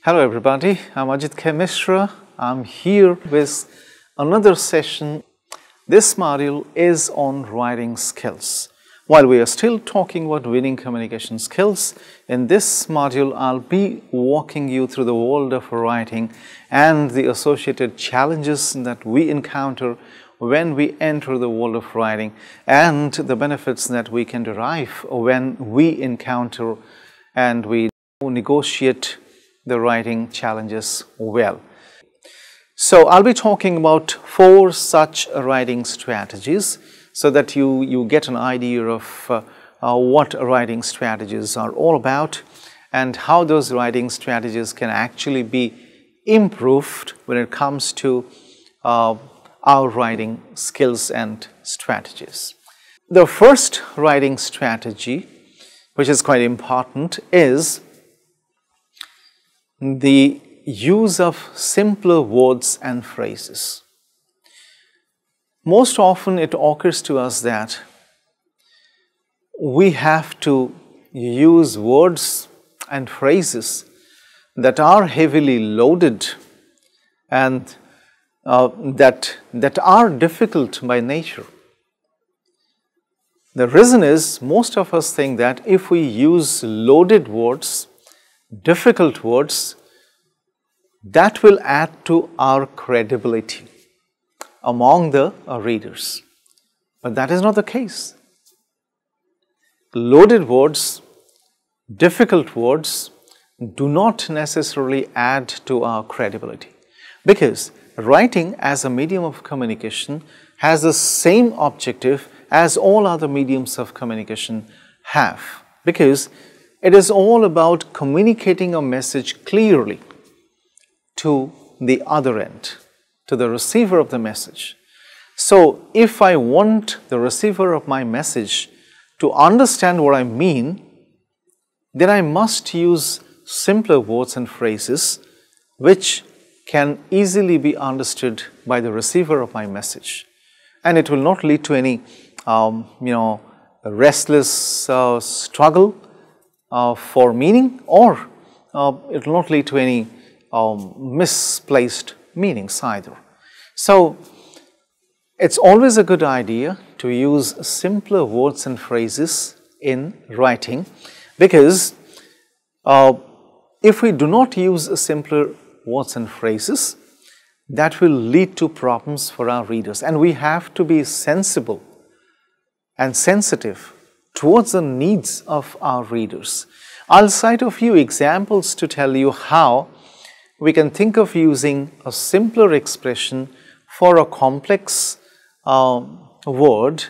Hello everybody, I'm Ajit K. Mishra. I'm here with another session. This module is on writing skills. While we are still talking about winning communication skills, in this module I'll be walking you through the world of writing and the associated challenges that we encounter when we enter the world of writing and the benefits that we can derive when we encounter and we negotiate the writing challenges well. So I'll be talking about 4 such writing strategies so that you get an idea of what writing strategies are all about and how those writing strategies can actually be improved when it comes to our writing skills and strategies. The first writing strategy, which is quite important, is the use of simpler words and phrases. Most often it occurs to us that we have to use words and phrases that are heavily loaded and that are difficult by nature. The reason is most of us think that if we use loaded words, difficult words, that will add to our credibility among the readers. But that is not the case. Loaded words, difficult words do not necessarily add to our credibility, because writing as a medium of communication has the same objective as all other mediums of communication have, because it is all about communicating a message clearly to the other end, to the receiver of the message. So if I want the receiver of my message to understand what I mean, then I must use simpler words and phrases which can easily be understood by the receiver of my message. And it will not lead to any restless struggle for meaning, or it will not lead to any misplaced meanings either. So it's always a good idea to use simpler words and phrases in writing, because if we do not use simpler words and phrases, that will lead to problems for our readers, and we have to be sensible and sensitive towards the needs of our readers. I'll cite a few examples to tell you how we can think of using a simpler expression for a complex word,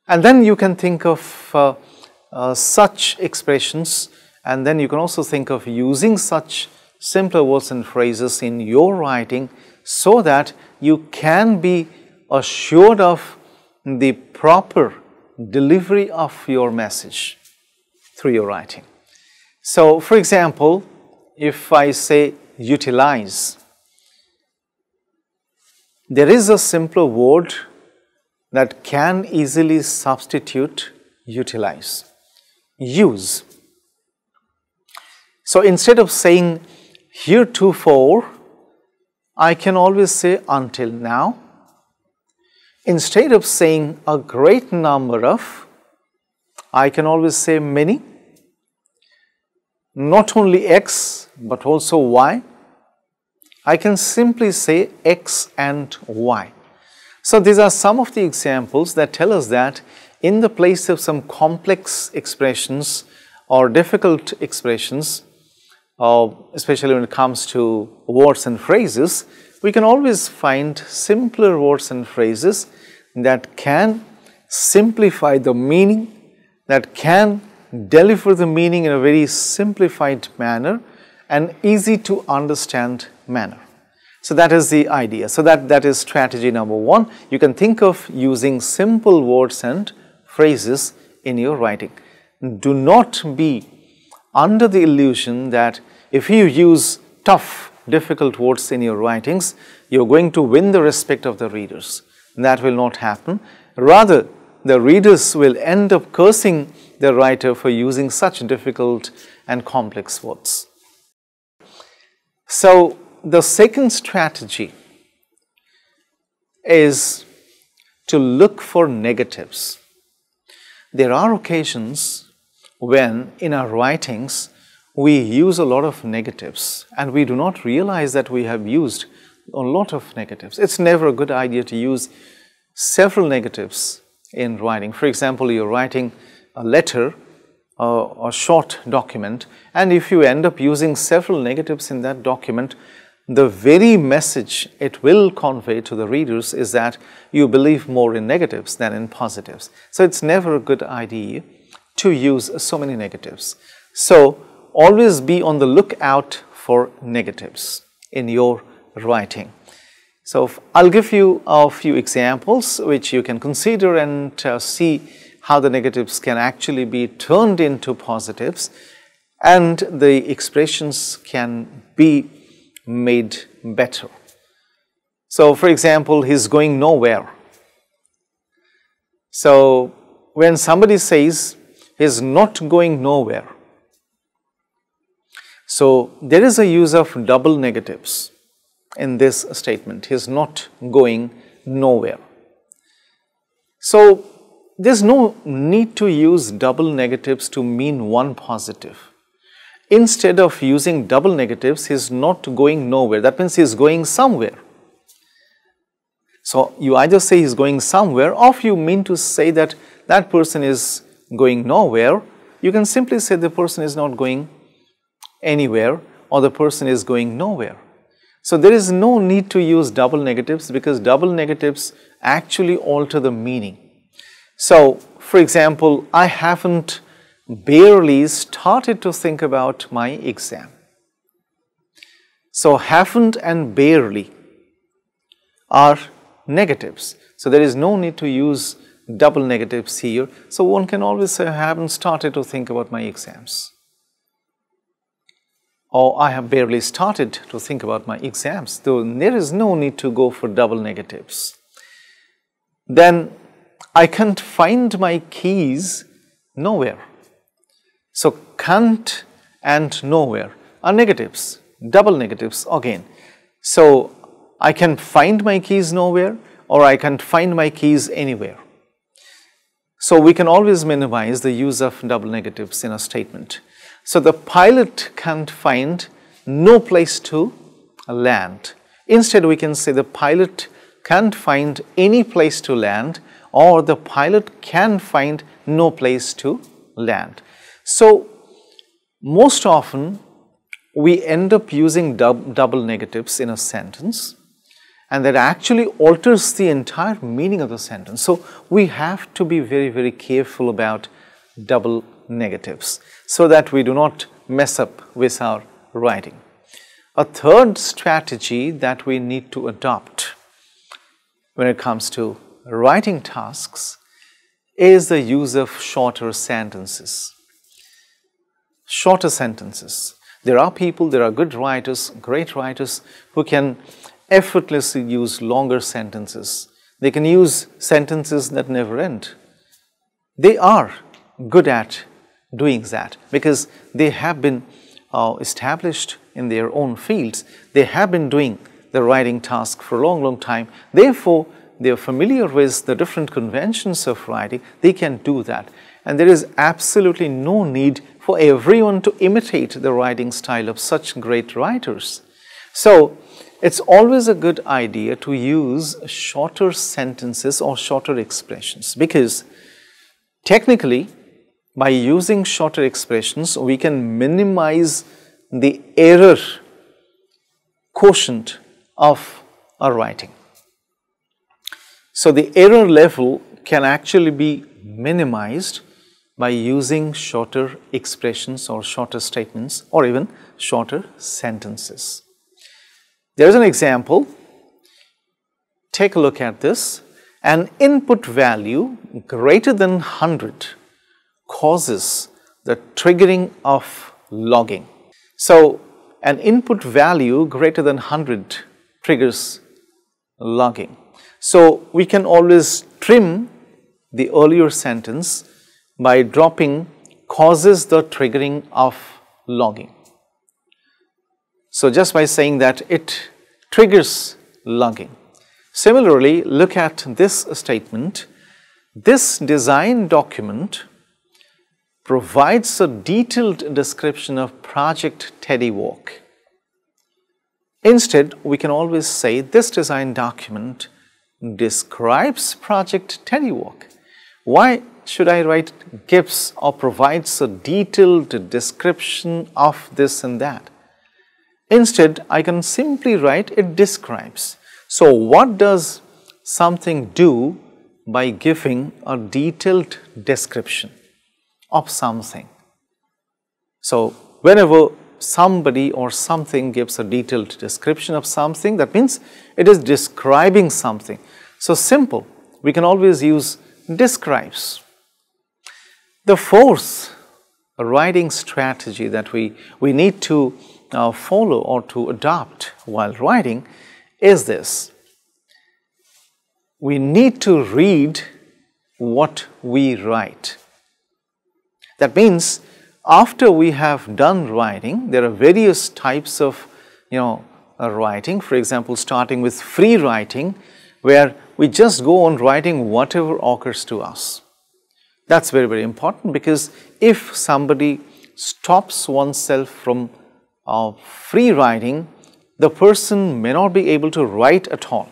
and then you can think of such expressions, and then you can also think of using such simpler words and phrases in your writing so that you can be assured of the proper delivery of your message through your writing. So, for example, if I say utilize, there is a simpler word that can easily substitute utilize: use. So instead of saying heretofore, I can always say until now. Instead of saying a great number of, I can always say many. Not only X, but also Y. I can simply say X and Y. So these are some of the examples that tell us that in the place of some complex expressions or difficult expressions, especially when it comes to words and phrases, we can always find simpler words and phrases that can simplify the meaning, that can deliver the meaning in a very simplified manner and easy to understand manner. So that is the idea. So that is strategy number 1. You can think of using simple words and phrases in your writing. Do not be under the illusion that if you use tough, difficult words in your writings, you're going to win the respect of the readers. That will not happen. Rather, the readers will end up cursing the writer for using such difficult and complex words. So the second strategy is to look for negatives. There are occasions when in our writings we use a lot of negatives and we do not realize that we have used a lot of negatives. It's never a good idea to use several negatives in writing. For example, you're writing a letter, a short document, and if you end up using several negatives in that document, the very message it will convey to the readers is that you believe more in negatives than in positives. So it's never a good idea to use so many negatives. So always be on the lookout for negatives in your writing. So I'll give you a few examples which you can consider and see how the negatives can actually be turned into positives and the expressions can be made better. So for example, he's going nowhere. So when somebody says he's not going nowhere, so there is a use of double negatives in this statement. He's not going nowhere. So there's no need to use double negatives to mean one positive. Instead of using double negatives, he's not going nowhere. That means he's going somewhere. So you either say he's going somewhere, or if you mean to say that that person is going nowhere, you can simply say the person is not going anywhere or the person is going nowhere. So there is no need to use double negatives because double negatives actually alter the meaning. So for example, I haven't barely started to think about my exam. So haven't and barely are negatives. So there is no need to use double negatives here. So one can always say I haven't started to think about my exams. Or I have barely started to think about my exams. So there is no need to go for double negatives. Then I can't find my keys nowhere. So can't and nowhere are negatives, double negatives again. So I can find my keys nowhere or I can find my keys anywhere. So we can always minimize the use of double negatives in a statement. So the pilot can't find no place to land. Instead we can say the pilot can't find any place to land or the pilot can find no place to land. So most often we end up using double negatives in a sentence and that actually alters the entire meaning of the sentence. So we have to be very, very careful about double negatives so that we do not mess up with our writing. A third strategy that we need to adopt when it comes to writing tasks is the use of shorter sentences. Shorter sentences. There are people, there are good writers, great writers who can effortlessly use longer sentences. They can use sentences that never end. They are good at doing that because they have been established in their own fields. They have been doing the writing task for a long, long time. Therefore, they are familiar with the different conventions of writing. They can do that. And there is absolutely no need for everyone to imitate the writing style of such great writers. So it's always a good idea to use shorter sentences or shorter expressions because technically by using shorter expressions we can minimize the error quotient of a writing. So the error level can actually be minimized by using shorter expressions or shorter statements or even shorter sentences. There is an example. Take a look at this. An input value greater than 100 causes the triggering of logging. So an input value greater than 100 triggers logging. So we can always trim the earlier sentence by dropping causes the triggering of logging. So just by saying that, it triggers logging. Similarly, look at this statement. This design document provides a detailed description of Project Teddy Walk. Instead, we can always say this design document describes Project Teddy Walk. Why should I write gives or provides a detailed description of this and that? Instead, I can simply write it describes. So, what does something do by giving a detailed description of something? So, whenever somebody or something gives a detailed description of something, that means it is describing something. So, simple, we can always use describes. The fourth writing strategy that we need to follow or to adopt while writing is this. We need to read what we write. That means after we have done writing, there are various types of writing. For example, starting with free writing, where we just go on writing whatever occurs to us. That's very, very important, because if somebody stops oneself from free writing, the person may not be able to write at all,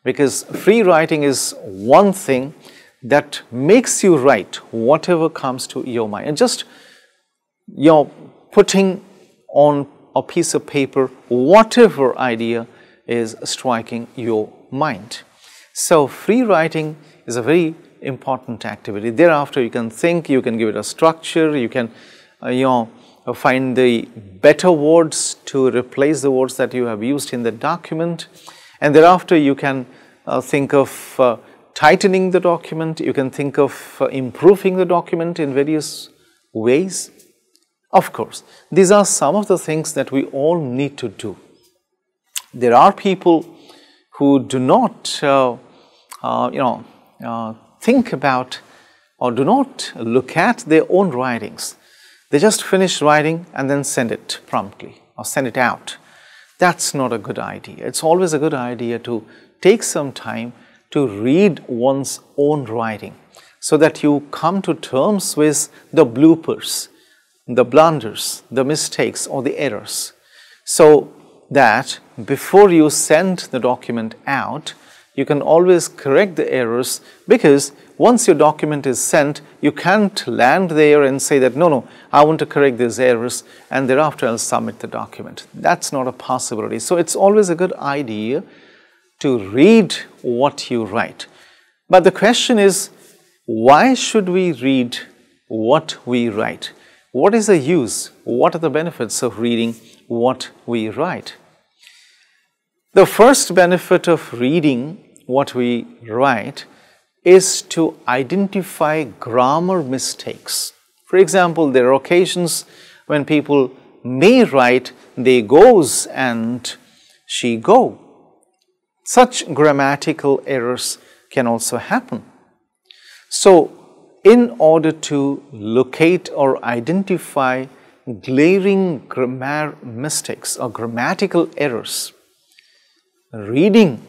because free writing is one thing that makes you write whatever comes to your mind, and just putting on a piece of paper whatever idea is striking your mind. So free writing is a very important activity. Thereafter, you can think, you can give it a structure, you can find the better words to replace the words that you have used in the document, and thereafter you can think of tightening the document, you can think of improving the document in various ways. Of course, these are some of the things that we all need to do. There are people who do not think about or do not look at their own writings. They just finish writing and then send it promptly or send it out. That's not a good idea. It's always a good idea to take some time to read one's own writing, so that you come to terms with the bloopers, the blunders, the mistakes or the errors, so that before you send the document out, you can always correct the errors, because once your document is sent, you can't land there and say that, no, I want to correct these errors and thereafter I'll submit the document. That's not a possibility. So it's always a good idea to read what you write. But the question is, why should we read what we write? What is the use? What are the benefits of reading what we write? The first benefit of reading what we write is to identify grammar mistakes. For example, there are occasions when people may write they goes and she go. Such grammatical errors can also happen. So, in order to locate or identify glaring grammar mistakes or grammatical errors, reading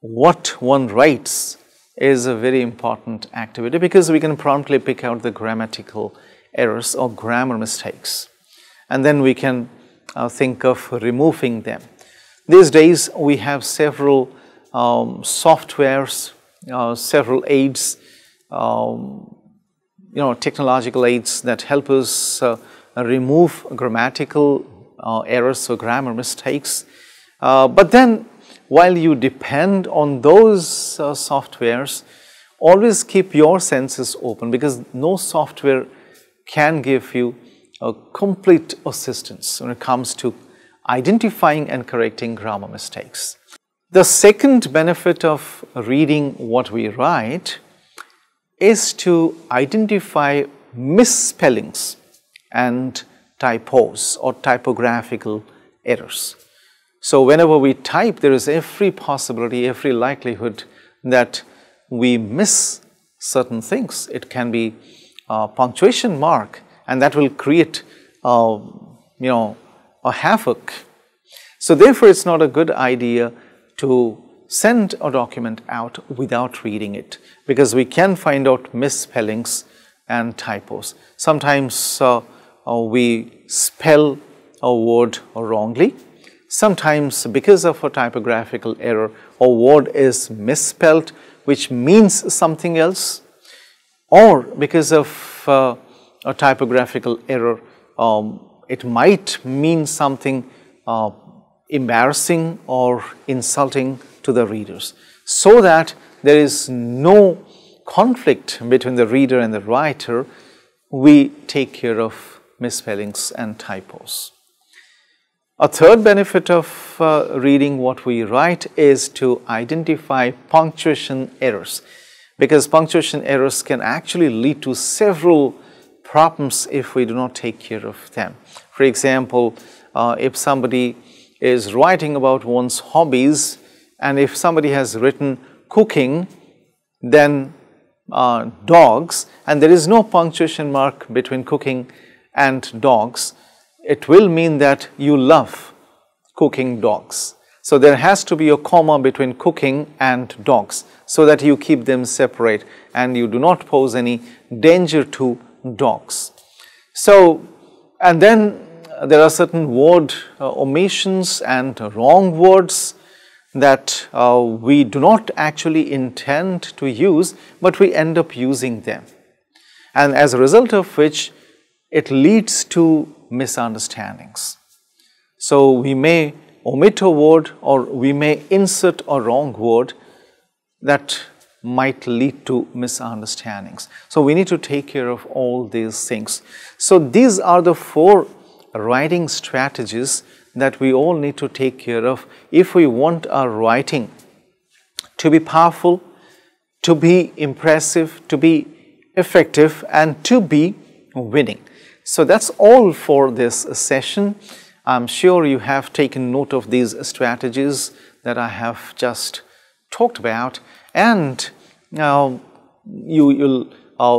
what one writes is a very important activity, because we can promptly pick out the grammatical errors or grammar mistakes, and then we can think of removing them. These days we have several softwares, several aids, technological aids that help us remove grammatical errors or grammar mistakes. But then, while you depend on those softwares, always keep your senses open, because no software can give you a complete assistance when it comes to identifying and correcting grammar mistakes. The second benefit of reading what we write is to identify misspellings and typos or typographical errors. So whenever we type, there is every possibility, every likelihood that we miss certain things. It can be a punctuation mark, and that will create havoc. So therefore, it's not a good idea to send a document out without reading it, because we can find out misspellings and typos. Sometimes we spell a word wrongly. Sometimes because of a typographical error, a word is misspelled, which means something else, or because of a typographical error, it might mean something embarrassing or insulting to the readers. So that there is no conflict between the reader and the writer, we take care of misspellings and typos. A third benefit of reading what we write is to identify punctuation errors, because punctuation errors can actually lead to several problems if we do not take care of them. For example, if somebody is writing about one's hobbies, and if somebody has written cooking, then dogs, and there is no punctuation mark between cooking and dogs, it will mean that you love cooking dogs. So there has to be a comma between cooking and dogs, so that you keep them separate and you do not pose any danger to dogs. So, and then there are certain word omissions and wrong words that we do not actually intend to use, but we end up using them, and as a result of which it leads to misunderstandings. So we may omit a word, or we may insert a wrong word that might lead to misunderstandings. So we need to take care of all these things. So these are the 4 writing strategies that we all need to take care of if we want our writing to be powerful, to be impressive, to be effective, and to be winning. So that's all for this session. I'm sure you have taken note of these strategies that I have just talked about, and now you'll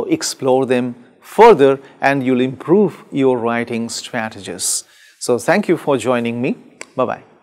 explore them further and you'll improve your writing strategies. So thank you for joining me. Bye-bye.